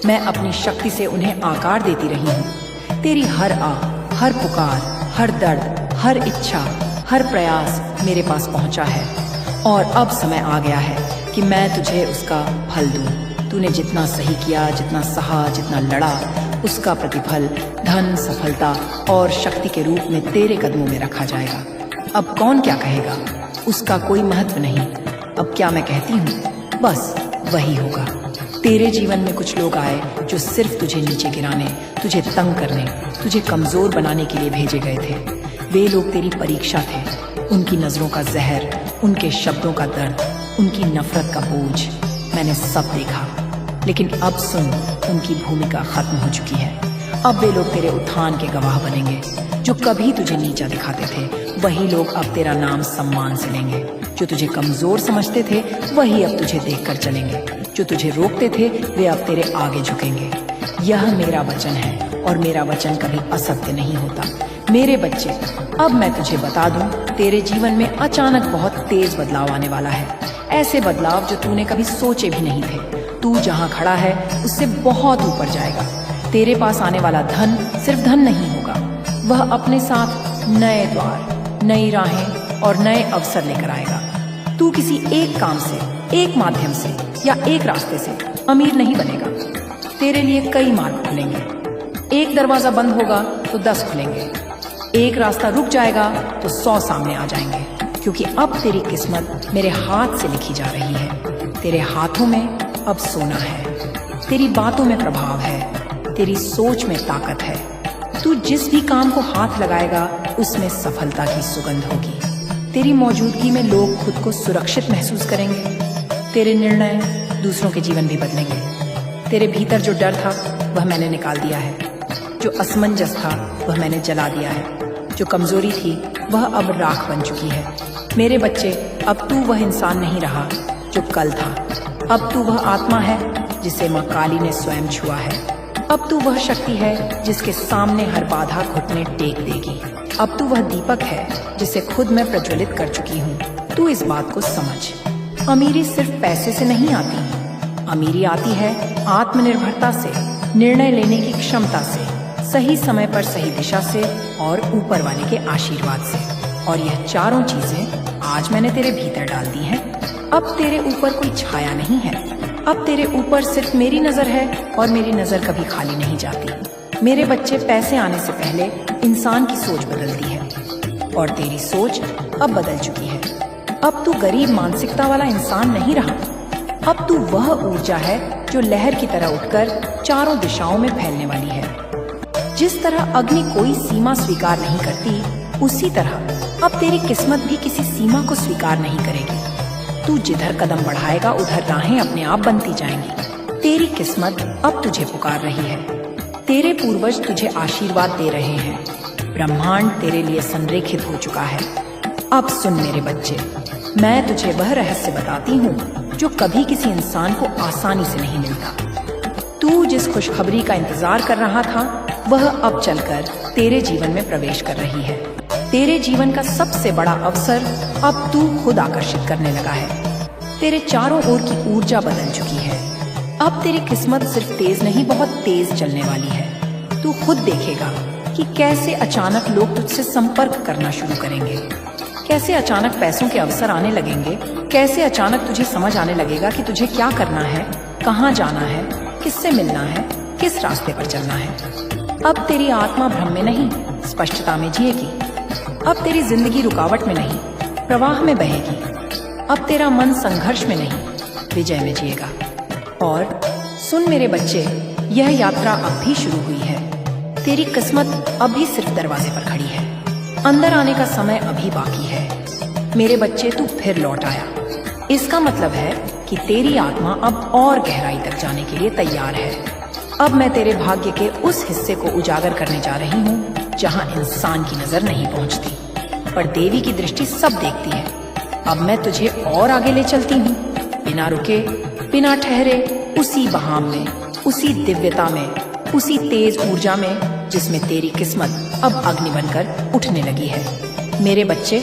मैं अपनी शक्ति से उन्हें आकार देती रही हूँ। तेरी हर हर पुकार, हर दर्द, हर इच्छा, हर प्रयास मेरे पास पहुंचा है और अब समय आ गया है कि मैं तुझे उसका फल दूं। तूने जितना सही किया, जितना सहा, जितना लड़ा, उसका प्रतिफल धन, सफलता और शक्ति के रूप में तेरे कदमों में रखा जाएगा। अब कौन क्या कहेगा, उसका कोई महत्व नहीं। अब क्या मैं कहती हूँ, बस वही होगा। तेरे जीवन में कुछ लोग आए जो सिर्फ तुझे नीचे गिराने, तुझे तंग करने, तुझे कमजोर बनाने के लिए भेजे गए थे। वे लोग तेरी परीक्षा थे। उनकी नजरों का जहर, उनके शब्दों का दर्द, उनकी नफरत का बोझ मैंने सब देखा। लेकिन अब सुन, उनकी भूमिका खत्म हो चुकी है। अब वे लोग तेरे उत्थान के गवाह बनेंगे। जो कभी तुझे नीचा दिखाते थे, वही लोग अब तेरा नाम सम्मान से लेंगे। जो तुझे कमजोर समझते थे, वही अब तुझे देखकर चलेंगे। जो तुझे रोकते थे, वे अब तेरे आगे झुकेंगे। यह मेरा वचन है और मेरा वचन कभी असत्य नहीं होता। मेरे बच्चे, अब मैं तुझे बता दूं, तेरे जीवन में अचानक बहुत तेज बदलाव आने वाला है। ऐसे बदलाव जो तूने कभी सोचे भी नहीं थे। तू जहां खड़ा है उससे बहुत ऊपर जाएगा। तेरे पास आने वाला धन सिर्फ धन नहीं होगा, वह अपने साथ नए द्वार, नई राहें और नए अवसर लेकर आएगा। तू किसी एक काम से, एक माध्यम से या एक रास्ते से अमीर नहीं बनेगा। तेरे लिए कई मार्ग खुलेंगे। एक दरवाजा बंद होगा तो 10 खुलेंगे। एक रास्ता रुक जाएगा तो 100 सामने आ जाएंगे, क्योंकि अब तेरी किस्मत मेरे हाथ से लिखी जा रही है। तेरे हाथों में अब सोना है, तेरी बातों में प्रभाव है, तेरी सोच में ताकत है। तू जिस भी काम को हाथ लगाएगा उसमें सफलता की सुगंध होगी। तेरी मौजूदगी में लोग खुद को सुरक्षित महसूस करेंगे। तेरे निर्णय दूसरों के जीवन भी बदलेंगे। तेरे भीतर जो डर था वह मैंने निकाल दिया है। जो असमंजस था वह मैंने जला दिया है। जो कमजोरी थी वह अब राख बन चुकी है। मेरे बच्चे, अब तू वह इंसान नहीं रहा जो कल था। अब तू वह आत्मा है जिसे माँ काली ने स्वयं छुआ है। अब तू वह शक्ति है जिसके सामने हर बाधा घुटने टेक देगी। अब तू वह दीपक है जिसे खुद मैं प्रज्वलित कर चुकी हूँ। तू इस बात को समझ। अमीरी सिर्फ पैसे से नहीं आती। अमीरी आती है आत्मनिर्भरता से, निर्णय लेने की क्षमता से, सही समय पर सही दिशा से और ऊपर वाले के आशीर्वाद से। और यह चारों चीजें आज मैंने तेरे भीतर डाल दी हैं। अब तेरे ऊपर कोई छाया नहीं है। अब तेरे ऊपर सिर्फ मेरी नजर है और मेरी नजर कभी खाली नहीं जाती। मेरे बच्चे, पैसे आने से पहले इंसान की सोच बदलती है और तेरी सोच अब बदल चुकी है। अब तू गरीब मानसिकता वाला इंसान नहीं रहा। अब तू वह ऊर्जा है जो लहर की तरह उठकर चारों दिशाओं में फैलने वाली है। जिस तरह अग्नि कोई सीमा स्वीकार नहीं करती, उसी तरह अब तेरी किस्मत भी किसी सीमा को स्वीकार नहीं करेगी। तू जिधर कदम बढ़ाएगा उधर राहें अपने आप बनती जाएंगी। तेरी किस्मत अब तुझे पुकार रही है। तेरे पूर्वज तुझे आशीर्वाद दे रहे हैं। ब्रह्मांड तेरे लिए संरेखित हो चुका है। अब सुन मेरे बच्चे, मैं तुझे वह रहस्य बताती हूँ जो कभी किसी इंसान को आसानी से नहीं मिलता। तू जिस खुशखबरी का इंतजार कर रहा था, वह अब चलकर तेरे जीवन में प्रवेश कर रही है। तेरे जीवन का सबसे बड़ा अवसर अब तू खुद आकर्षित करने लगा है। तेरे चारों ओर की ऊर्जा बदल चुकी है। अब तेरी किस्मत सिर्फ तेज नहीं, बहुत तेज चलने वाली है। तू खुद देखेगा कि कैसे अचानक लोग तुझसे संपर्क करना शुरू करेंगे, कैसे अचानक पैसों के अवसर आने लगेंगे, कैसे अचानक तुझे समझ आने लगेगा कि तुझे क्या करना है, कहाँ जाना है, किससे मिलना है, किस रास्ते पर चलना है। अब तेरी आत्मा भ्रम में नहीं, स्पष्टता में जिएगी। अब तेरी जिंदगी रुकावट में नहीं, प्रवाह में बहेगी। अब तेरा मन संघर्ष में नहीं, विजय में जिएगा। और सुन मेरे बच्चे, यह यात्रा अब भी शुरू हुई है। तेरी किस्मत अभी सिर्फ दरवाजे पर खड़ी है। अंदर आने का समय अभी बाकी है। मेरे बच्चे, तू फिर लौट आया। इसका मतलब है कि तेरी आत्मा अब और गहराई तक जाने के लिए तैयार है। अब मैं तेरे भाग्य के उस हिस्से को उजागर करने जा रही हूँ जहाँ इंसान की नजर नहीं पहुँचती, पर देवी की दृष्टि सब देखती है। अब मैं तुझे और आगे ले चलती हूँ, बिना रुके, बिना ठहरे, उसी बहाव में, उसी दिव्यता में, उसी तेज ऊर्जा में जिसमें तेरी किस्मत अब अग्नि बनकर उठने लगी है। मेरे बच्चे,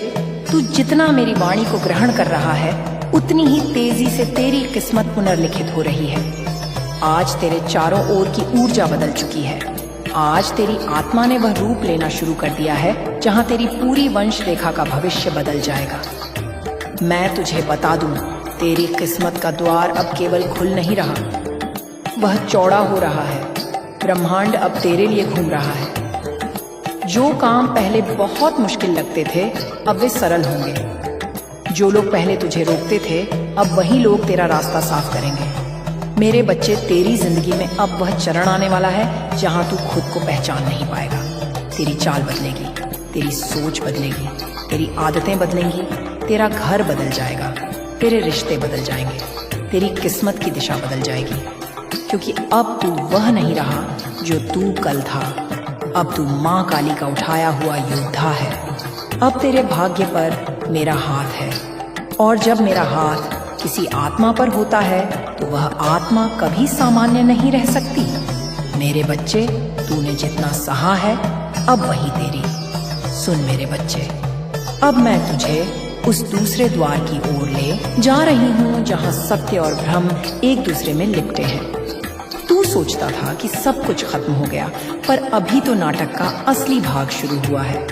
तू जितना मेरी वाणी को ग्रहण कर रहा है, उतनी ही तेजी से तेरी किस्मत पुनर्लिखित हो रही है। आज तेरे चारों ओर की ऊर्जा बदल चुकी है। आज तेरी आत्मा ने वह रूप लेना शुरू कर दिया है जहां तेरी पूरी वंश रेखा का भविष्य बदल जाएगा। मैं तुझे बता दूं, तेरी किस्मत का द्वार अब केवल खुल नहीं रहा, वह चौड़ा हो रहा है। ब्रह्मांड अब तेरे लिए घूम रहा है। जो काम पहले बहुत मुश्किल लगते थे, अब वे सरल होंगे। जो लोग पहले तुझे रोकते थे, अब वही लोग तेरा रास्ता साफ करेंगे। मेरे बच्चे, तेरी जिंदगी में अब वह चरण आने वाला है जहां तू खुद को पहचान नहीं पाएगा। तेरी चाल बदलेगी, तेरी सोच बदलेगी, तेरी आदतें बदलेंगी, तेरा घर बदल जाएगा, तेरे रिश्ते बदल जाएंगे, तेरी किस्मत की दिशा बदल जाएगी। क्योंकि अब तू वह नहीं रहा जो तू कल था। अब तू माँ काली का उठाया हुआ योद्धा है। अब तेरे भाग्य पर मेरा हाथ है, और जब मेरा हाथ किसी आत्मा पर होता है तो वह आत्मा कभी सामान्य नहीं रह सकती। मेरे बच्चे, तूने जितना सहा है, अब वही तेरी। सुन मेरे बच्चे, अब मैं तुझे उस दूसरे द्वार की ओर ले जा रही हूँ जहाँ सत्य और भ्रम एक दूसरे में लिपटे हैं। तू सोचता था कि सब कुछ खत्म हो गया, पर अभी तो नाटक का असली भाग शुरू हुआ है।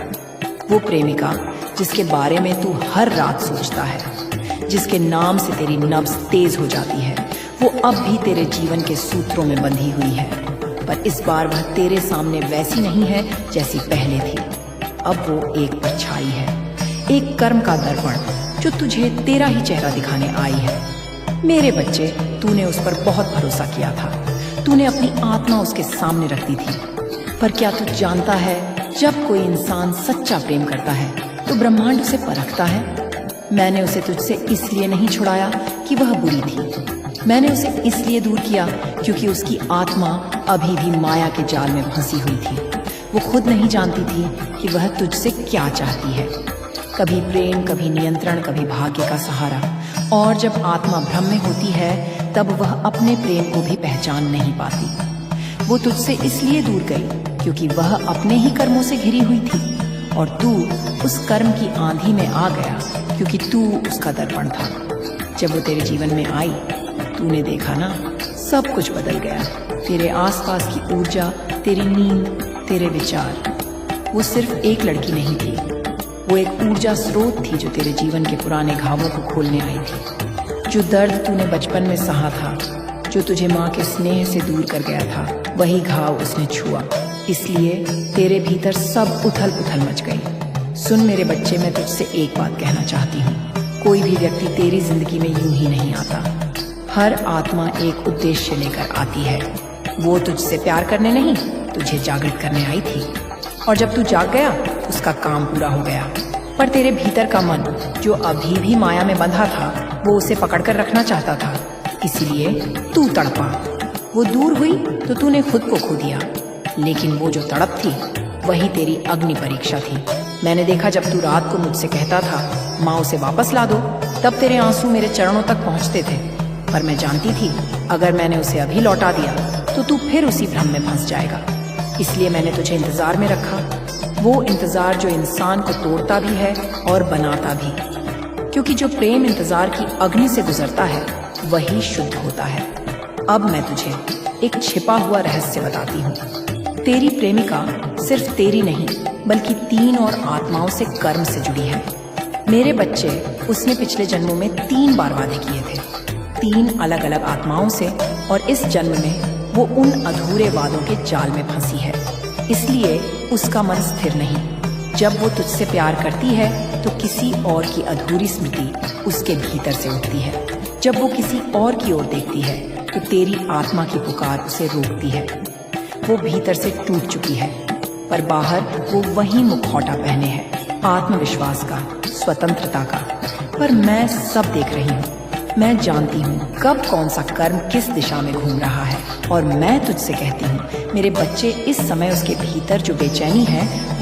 वो प्रेमिका जिसके बारे में तू हर रात सोचता है, जिसके नाम से तेरी नब्ज तेज हो जाती है, वो अब भी तेरे जीवन के सूत्रों में बंधी हुई है। पर इस बार वह तेरे सामने वैसी नहीं है जैसी पहले थी। अब वो एक परछाई है, एक कर्म का दर्पण जो तुझे तेरा ही चेहरा दिखाने आई है। मेरे बच्चे, तूने उस पर बहुत भरोसा किया था। तूने अपनी आत्मा उसके सामने रख दी थी। पर क्या तू जानता है, जब कोई इंसान सच्चा प्रेम करता है तो ब्रह्मांड उसे परखता है। मैंने उसे तुझसे इसलिए नहीं छुड़ाया कि वह बुरी थी। मैंने उसे इसलिए दूर किया क्योंकि उसकी आत्मा अभी भी माया के जाल में फंसी हुई थी। वो खुद नहीं जानती थी कि वह तुझसे क्या चाहती है। कभी प्रेम, कभी नियंत्रण, कभी भाग्य का सहारा। और जब आत्मा भ्रम में होती है, तब वह अपने प्रेम को भी पहचान नहीं पाती। वो तुझसे इसलिए दूर गई क्योंकि वह अपने ही कर्मों से घिरी हुई थी, और तू उस कर्म की आंधी में आ गया क्योंकि तू उसका दर्पण था। जब वो तेरे जीवन में आई, तूने देखा ना, सब कुछ बदल गया। तेरे आसपास की ऊर्जा, तेरी नींद, तेरे विचार। वो सिर्फ एक लड़की नहीं थी, वो एक ऊर्जा स्रोत थी जो तेरे जीवन के पुराने घावों को खोलने आई थी। जो दर्द तूने बचपन में सहा था, जो तुझे माँ के स्नेह से दूर कर गया था, वही घाव उसने छुआ। इसलिए तेरे भीतर सब उथल पुथल मच गई। सुन मेरे बच्चे, मैं तुझसे एक बात कहना चाहती हूँ। कोई भी व्यक्ति तेरी जिंदगी में यूं ही नहीं आता। हर आत्मा एक उद्देश्य लेकर आती है। वो तुझसे प्यार करने नहीं, तुझे जागृत करने आई थी। और जब तू जाग गया, उसका काम पूरा हो गया। पर तेरे भीतर का मन, जो अभी भी माया में बंधा था, वो उसे पकड़कर रखना चाहता था। इसीलिए तू तड़पा। वो दूर हुई तो तूने खुद को खो दिया। लेकिन वो जो तड़प थी, वही तेरी अग्नि परीक्षा थी। मैंने देखा जब तू रात को मुझसे कहता था, माँ उसे वापस ला दो, तब तेरे आंसू मेरे चरणों तक पहुँचते थे। पर मैं जानती थी, अगर मैंने उसे अभी लौटा दिया तो तू फिर उसी भ्रम में फंस जाएगा। इसलिए मैंने तुझे इंतजार में रखा, वो इंतजार जो इंसान को तोड़ता भी है और बनाता भी, क्योंकि जो प्रेम इंतजार की अग्नि से गुजरता है वही शुद्ध होता है। अब मैं तुझे एक छिपा हुआ रहस्य बताती हूँ। तेरी प्रेमिका सिर्फ तेरी नहीं बल्कि 3 और आत्माओं से कर्म से जुड़ी है। मेरे बच्चे, उसने पिछले जन्मों में 3 बार वादे किए थे, 3 अलग अलग आत्माओं से, और इस जन्म में वो उन अधूरे वादों के जाल में फंसी है। इसलिए उसका मन स्थिर नहीं। जब वो तुझसे प्यार करती है तो किसी और की अधूरी स्मृति उसके भीतर से उठती है। जब वो किसी और की ओर देखती है तो तेरी आत्मा की पुकार उसे रोकती है। वो भीतर से टूट चुकी है, पर बाहर वो वही मुखौटा पहने है, आत्मविश्वास का, स्वतंत्रता का। पर मैं सब देख रही हूँ। मैं जानती हूँ कब कौन सा कर्म किस दिशा में घूम रहा है, और मैं तुझसे कहती हूँ मेरे बच्चे, इस समय उसके भीतर जो बेचैनी है वो